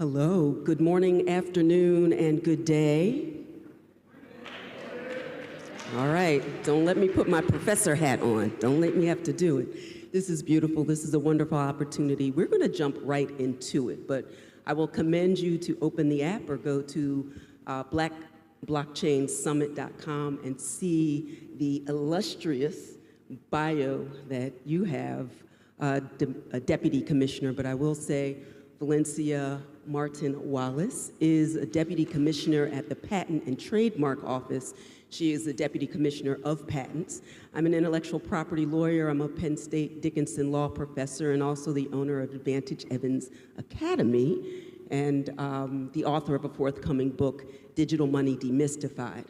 Hello, good morning, afternoon, and good day. All right, don't let me put my professor hat on. Don't let me have to do it. This is beautiful. This is a wonderful opportunity. We're going to jump right into it, but I will commend you to open the app or go to blackblockchainsummit.com and see the illustrious bio that you have, a deputy commissioner, but I will say Valencia Martin Wallace is a deputy commissioner at the Patent and Trademark Office. She is the deputy commissioner of patents. I'm an intellectual property lawyer. I'm a Penn State Dickinson law professor and also the owner of Advantage Evans Academy and the author of a forthcoming book, Digital Money Demystified.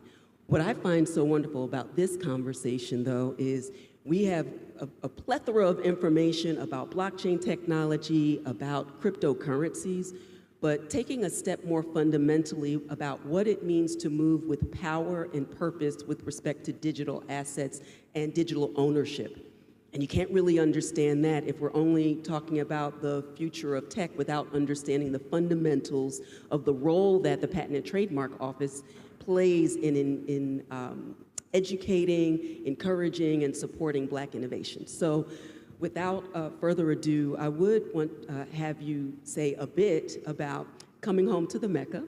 What I find so wonderful about this conversation, though, is we have a plethora of information about blockchain technology, about cryptocurrencies, but taking a step more fundamentally about what it means to move with power and purpose with respect to digital assets and digital ownership. And you can't really understand that if we're only talking about the future of tech without understanding the fundamentals of the role that the Patent and Trademark Office plays in educating, encouraging, and supporting Black innovation. So without further ado, I would want to have you say a bit about coming home to the Mecca,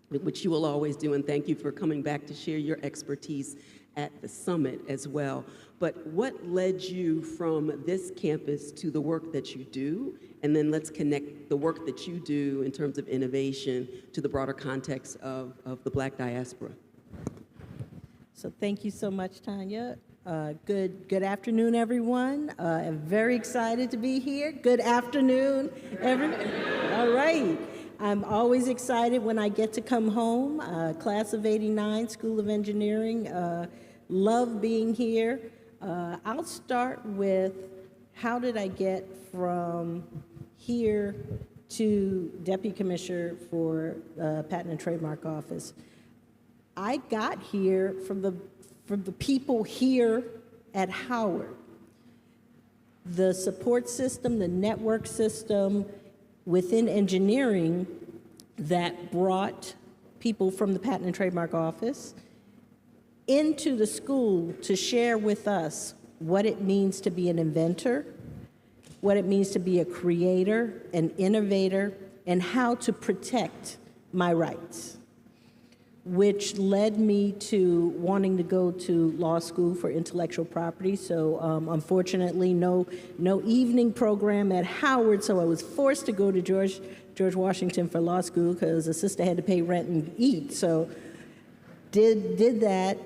which you will always do, and thank you for coming back to share your expertise at the summit as well. But what led you from this campus to the work that you do? And then let's connect the work that you do in terms of innovation to the broader context of the Black diaspora. So thank you so much, Tanya. Good afternoon, everyone. I'm very excited to be here. Good afternoon, everyone. All right. I'm always excited when I get to come home. Class of '89, School of Engineering. Love being here. I'll start with how did I get from here to Deputy Commissioner for Patent and Trademark Office. I got here from the people here at Howard. The support system, the network system within engineering that brought people from the Patent and Trademark Office into the school to share with us what it means to be an inventor, what it means to be a creator, an innovator, and how to protect my rights, which led me to wanting to go to law school for intellectual property. So unfortunately, no evening program at Howard, so I was forced to go to George Washington for law school because a sister had to pay rent and eat. So did that,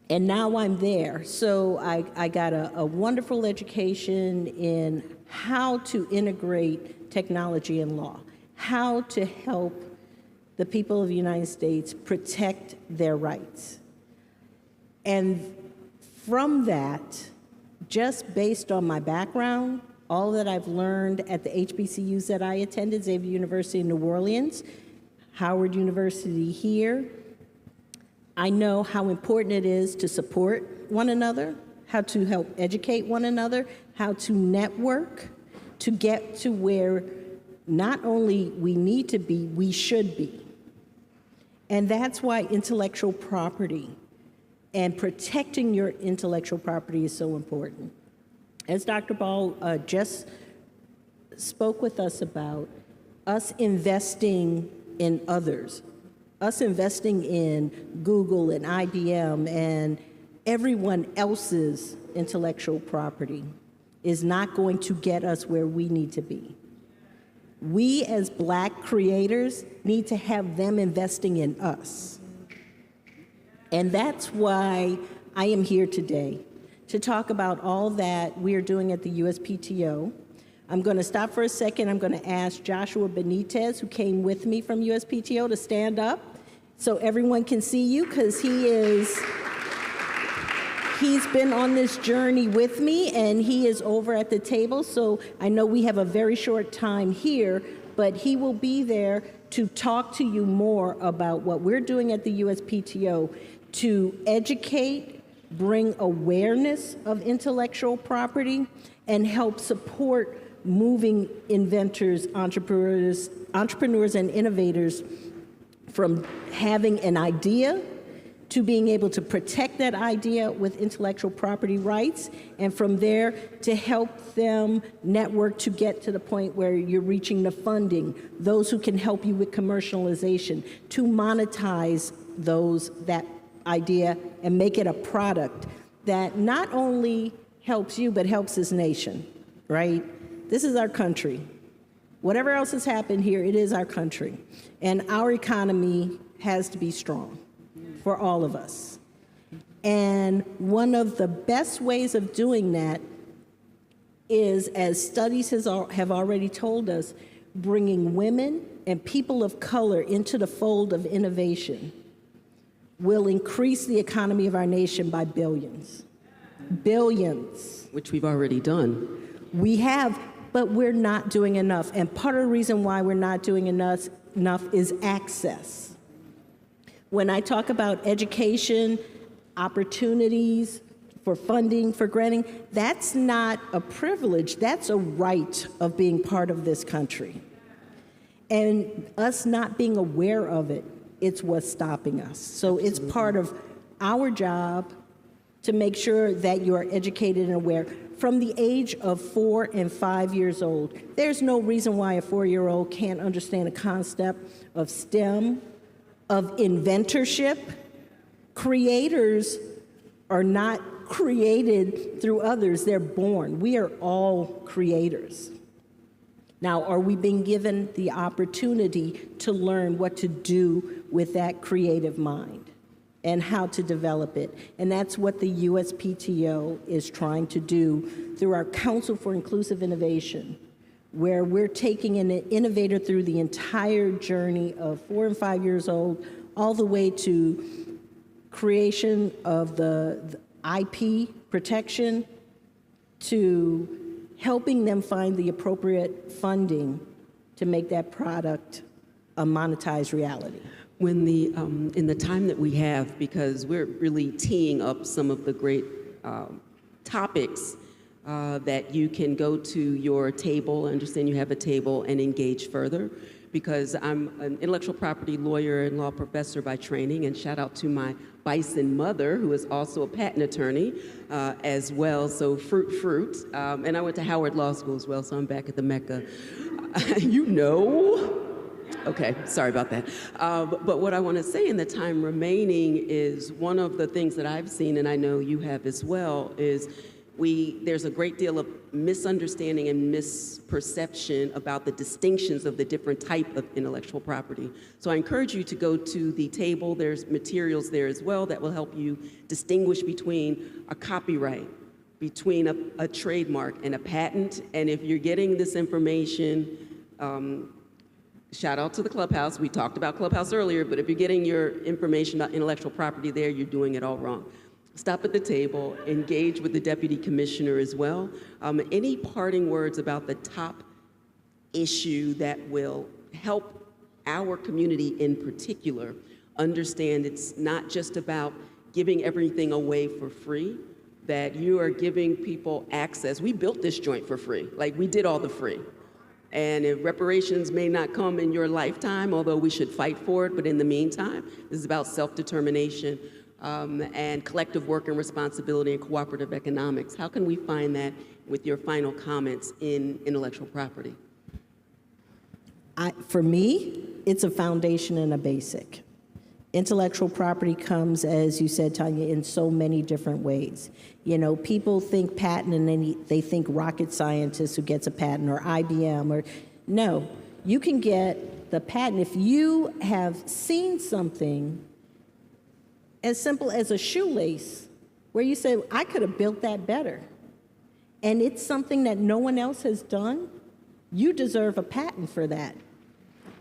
and now I'm there. So I got a wonderful education in how to integrate technology and law, how to help the people of the United States protect their rights. And from that, just based on my background, all that I've learned at the HBCUs that I attended, Xavier University in New Orleans, Howard University here, I know how important it is to support one another, how to help educate one another, how to network to get to where not only we need to be, we should be. And that's why intellectual property and protecting your intellectual property is so important. As Dr. Ball just spoke with us about, us investing in others, us investing in Google and IBM and everyone else's intellectual property is not going to get us where we need to be. We as Black creators need to have them investing in us. And that's why I am here today, to talk about all that we are doing at the USPTO. I'm going to stop for a second. I'm going to ask Joshua Benitez, who came with me from USPTO, to stand up so everyone can see you, because he's been on this journey with me, and he is over at the table. So I know we have a very short time here, but he will be there to talk to you more about what we're doing at the USPTO to educate, bring awareness of intellectual property, and help support moving inventors, entrepreneurs and innovators from having an idea to being able to protect that idea with intellectual property rights, and from there to help them network to get to the point where you're reaching the funding, those who can help you with commercialization, to monetize that idea and make it a product that not only helps you, but helps this nation, right? This is our country. Whatever else has happened here, it is our country. And our economy has to be strong for all of us. And one of the best ways of doing that is, as studies have already told us, bringing women and people of color into the fold of innovation will increase the economy of our nation by billions. Billions. Which we've already done. We have, but we're not doing enough. And part of the reason why we're not doing enough is access. When I talk about education, opportunities for funding, for granting, that's not a privilege, that's a right of being part of this country. And us not being aware of it, it's what's stopping us. So it's part of our job to make sure that you are educated and aware. From the age of 4 and 5 years old, there's no reason why a 4-year-old can't understand a concept of STEM, of inventorship. Creators are not created through others, they're born. We are all creators. Now, are we being given the opportunity to learn what to do with that creative mind and how to develop it? And that's what the USPTO is trying to do through our Council for Inclusive Innovation, where we're taking an innovator through the entire journey of 4 and 5 years old, all the way to creation of the IP protection, to helping them find the appropriate funding to make that product a monetized reality. When in the time that we have, because we're really teeing up some of the great topics that you can go to your table, I understand you have a table, and engage further, because I'm an intellectual property lawyer and law professor by training, and shout out to my bison mother, who is also a patent attorney as well, so fruit. And I went to Howard Law School as well, so I'm back at the Mecca. You know. Okay, sorry about that. But what I want to say in the time remaining is one of the things that I've seen, and I know you have as well, is there's a great deal of misunderstanding and misperception about the distinctions of the different type of intellectual property. So I encourage you to go to the table. There's materials there as well that will help you distinguish between a copyright, between a trademark and a patent. And if you're getting this information, shout out to the Clubhouse. We talked about Clubhouse earlier, but if you're getting your information about intellectual property there, you're doing it all wrong. Stop at the table, engage with the Deputy Commissioner as well. Any parting words about the top issue that will help our community in particular understand it's not just about giving everything away for free, that you are giving people access. We built this joint for free, like we did all the free. And if reparations may not come in your lifetime, although we should fight for it, but in the meantime, this is about self-determination and collective work and responsibility and cooperative economics. How can we find that with your final comments in intellectual property? For me, it's a foundation and a basic. Intellectual property comes, as you said, Tanya, in so many different ways. You know, people think patent and then they think rocket scientist who gets a patent, or IBM, or no. You can get the patent if you have seen something as simple as a shoelace where you say, I could have built that better, and it's something that no one else has done. You deserve a patent for that.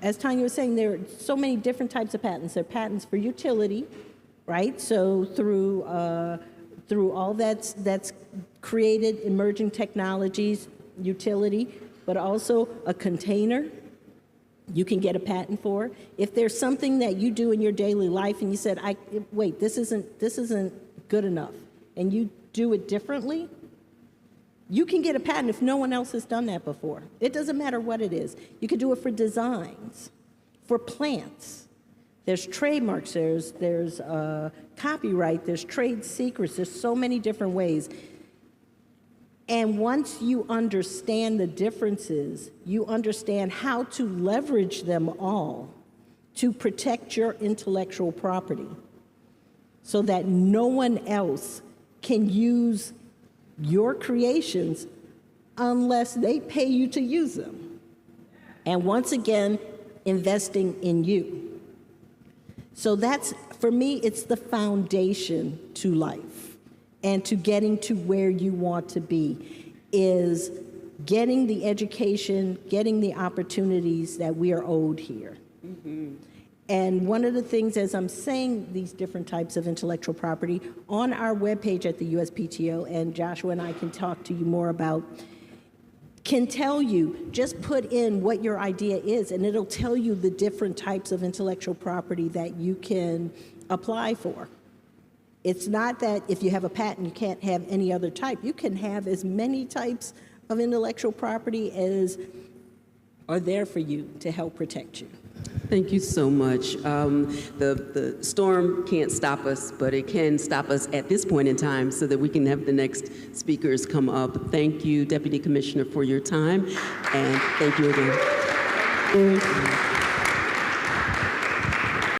As Tanya was saying, there are so many different types of patents. There are patents for utility, right? So through all that's created, emerging technologies, utility, but also a container you can get a patent for. If there's something that you do in your daily life and you said, wait, this isn't good enough, and you do it differently, You can get a patent if no one else has done that before. It doesn't matter what it is. You could do it for designs, for plants. There's trademarks, there's copyright, there's trade secrets, there's so many different ways. And once you understand the differences, you understand how to leverage them all to protect your intellectual property so that no one else can use your creations unless they pay you to use them. And once again, investing in you. So that's, for me, it's the foundation to life and to getting to where you want to be, is getting the education, getting the opportunities that we are owed here. Mm-hmm. And one of the things, as I'm saying these different types of intellectual property, on our webpage at the USPTO, and Joshua and I can talk to you more about, can tell you, just put in what your idea is, and it'll tell you the different types of intellectual property that you can apply for. It's not that if you have a patent, you can't have any other type. You can have as many types of intellectual property as are there for you to help protect you. Thank you so much. The storm can't stop us, but it can stop us at this point in time so that we can have the next speakers come up. Thank you, Deputy Commissioner, for your time, and thank you again.